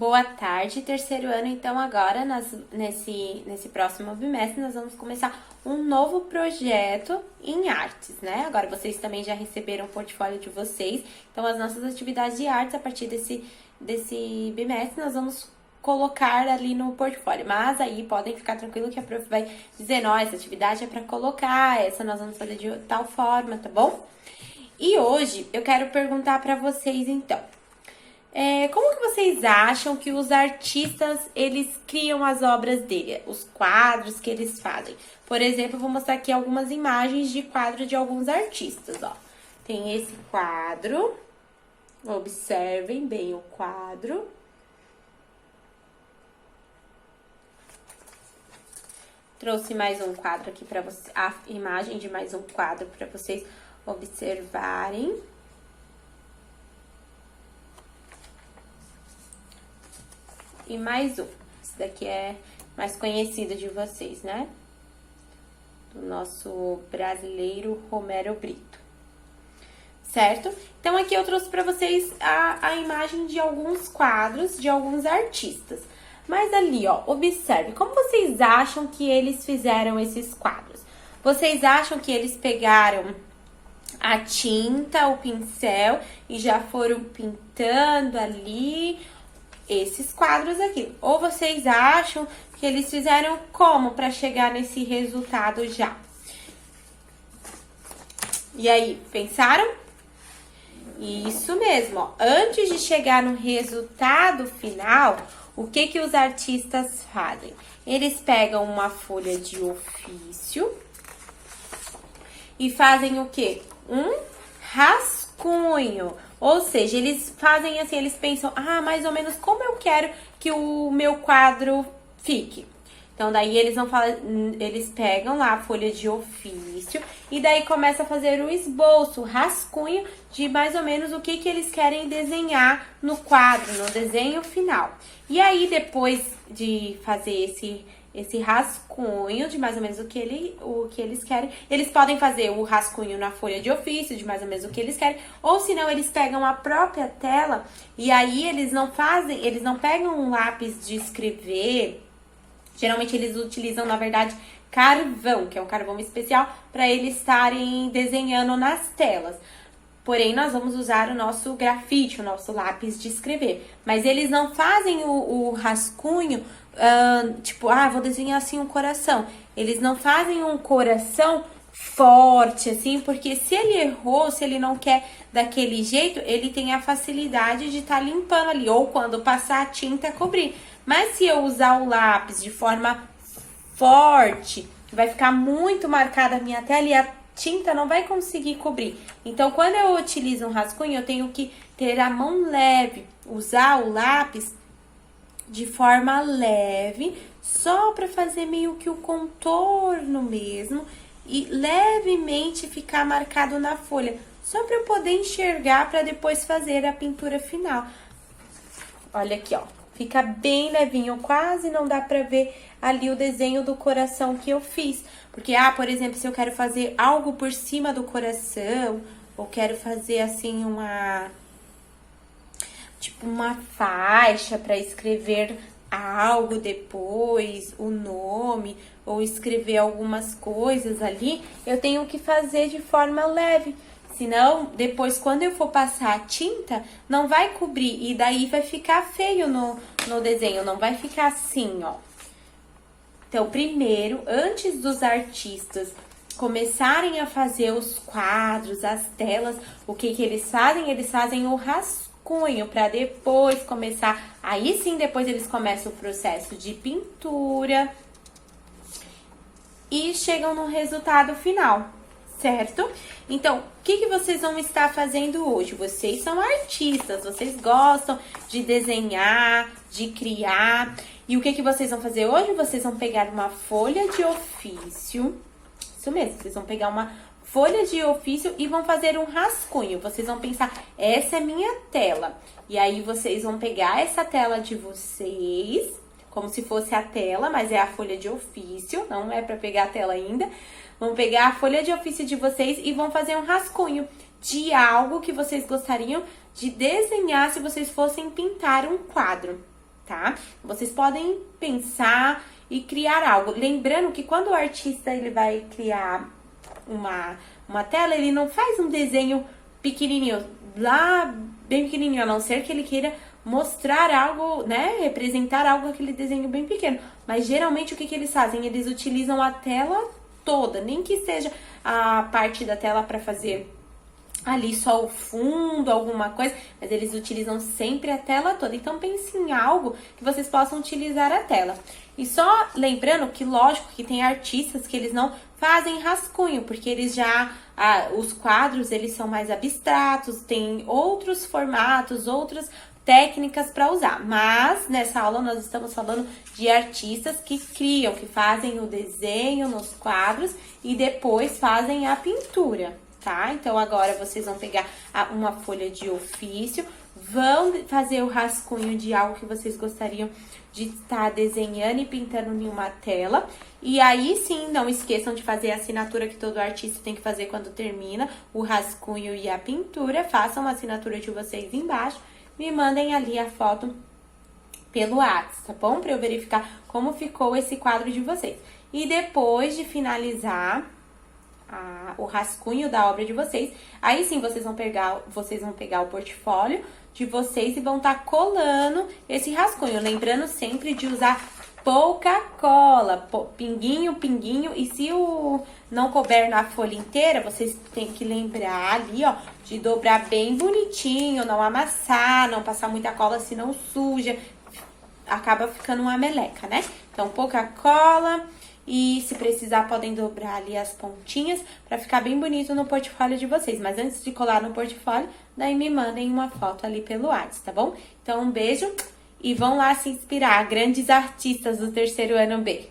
Boa tarde, terceiro ano. Então, agora, nesse próximo bimestre, nós vamos começar um novo projeto em artes, né? Agora, vocês também já receberam o portfólio de vocês. Então, as nossas atividades de artes, a partir desse bimestre, nós vamos colocar ali no portfólio. Mas aí, podem ficar tranquilo que a prof vai dizer, não, essa atividade é para colocar, essa nós vamos fazer de tal forma, tá bom? E hoje, eu quero perguntar para vocês, então. Como que vocês acham que os artistas, eles criam as obras dele, os quadros que eles fazem? Por exemplo, eu vou mostrar aqui algumas imagens de quadro de alguns artistas, ó. Tem esse quadro, observem bem o quadro. Trouxe mais um quadro aqui para vocês, a imagem de mais um quadro para vocês observarem. E mais um. Esse daqui é mais conhecido de vocês, né? Do nosso brasileiro Romero Brito. Certo? Então, aqui eu trouxe para vocês a imagem de alguns quadros de alguns artistas. Mas ali, ó, observe, como vocês acham que eles fizeram esses quadros? Vocês acham que eles pegaram a tinta, o pincel e já foram pintando ali esses quadros aqui? Ou vocês acham que eles fizeram como para chegar nesse resultado já? E aí, pensaram? Isso mesmo, ó. Antes de chegar no resultado final, o que que os artistas fazem? Eles pegam uma folha de ofício e fazem o quê? Um rascunho. Ou seja, eles fazem assim, eles pensam, mais ou menos como eu quero que o meu quadro fique. Então, daí eles pegam lá a folha de ofício e daí começa a fazer o esboço, o rascunho de mais ou menos o que eles querem desenhar no quadro, no desenho final. E aí, depois de fazer esse rascunho de mais ou menos o que eles querem. Eles podem fazer o rascunho na folha de ofício de mais ou menos o que eles querem, ou senão eles pegam a própria tela e aí eles não pegam um lápis de escrever. Geralmente eles utilizam, na verdade, carvão, que é um carvão especial para eles estarem desenhando nas telas. Porém, nós vamos usar o nosso grafite, o nosso lápis de escrever. Mas eles não fazem o rascunho, vou desenhar assim um coração. Eles não fazem um coração forte, assim, porque se ele errou, se ele não quer daquele jeito, ele tem a facilidade de estar limpando ali, ou quando passar a tinta, cobrir. Mas se eu usar o lápis de forma forte, vai ficar muito marcada a minha tela e a tinta não vai conseguir cobrir. Então, quando eu utilizo um rascunho, eu tenho que ter a mão leve, usar o lápis de forma leve, só para fazer meio que o contorno mesmo e levemente ficar marcado na folha, só para eu poder enxergar para depois fazer a pintura final. Olha aqui, ó, fica bem levinho, quase não dá para ver ali o desenho do coração que eu fiz. Porque, por exemplo, se eu quero fazer algo por cima do coração, ou quero fazer assim uma faixa para escrever algo depois, o nome, ou escrever algumas coisas ali, eu tenho que fazer de forma leve. Senão, depois, quando eu for passar a tinta, não vai cobrir. E daí vai ficar feio no desenho, não vai ficar assim, ó. Então, primeiro, antes dos artistas começarem a fazer os quadros, as telas, o que eles fazem? Eles fazem o rascunho para depois começar. Aí sim, depois eles começam o processo de pintura e chegam no resultado final, certo? Então, o que vocês vão estar fazendo hoje? Vocês são artistas, vocês gostam de desenhar, de criar. E o que vocês vão fazer hoje? Vocês vão pegar uma folha de ofício, isso mesmo, vocês vão pegar uma folha de ofício e vão fazer um rascunho. Vocês vão pensar, essa é minha tela. E aí, vocês vão pegar essa tela de vocês, como se fosse a tela, mas é a folha de ofício, não é para pegar a tela ainda. Vão pegar a folha de ofício de vocês e vão fazer um rascunho de algo que vocês gostariam de desenhar se vocês fossem pintar um quadro. tá? Vocês podem pensar e criar algo. Lembrando que quando o artista ele vai criar uma tela, ele não faz um desenho pequenininho, lá bem pequenininho, a não ser que ele queira mostrar algo, né, representar algo, aquele desenho bem pequeno. Mas geralmente o que eles fazem? Eles utilizam a tela toda, nem que seja a parte da tela para fazer ali só o fundo, alguma coisa, mas eles utilizam sempre a tela toda. Então pense em algo que vocês possam utilizar a tela. E só lembrando que, lógico, que tem artistas que eles não fazem rascunho, porque eles já, os quadros, eles são mais abstratos, tem outros formatos, outras técnicas para usar. Mas nessa aula nós estamos falando de artistas que criam, que fazem o desenho nos quadros e depois fazem a pintura, tá? Então agora vocês vão pegar uma folha de ofício, vão fazer o rascunho de algo que vocês gostariam de estar desenhando e pintando em uma tela. E aí sim, não esqueçam de fazer a assinatura que todo artista tem que fazer quando termina o rascunho e a pintura. Façam a assinatura de vocês embaixo, me mandem ali a foto pelo WhatsApp, tá bom? Para eu verificar como ficou esse quadro de vocês. E depois de finalizar o rascunho da obra de vocês, aí sim vocês vão pegar o portfólio de vocês e vão estar colando esse rascunho, lembrando sempre de usar pouca cola, pinguinho, pinguinho, e se não couber na folha inteira, vocês têm que lembrar ali, ó, de dobrar bem bonitinho, não amassar, não passar muita cola, senão suja, acaba ficando uma meleca, né? Então, pouca cola. E se precisar, podem dobrar ali as pontinhas para ficar bem bonito no portfólio de vocês. Mas antes de colar no portfólio, daí me mandem uma foto ali pelo WhatsApp, tá bom? Então, um beijo e vão lá se inspirar, grandes artistas do terceiro ano B.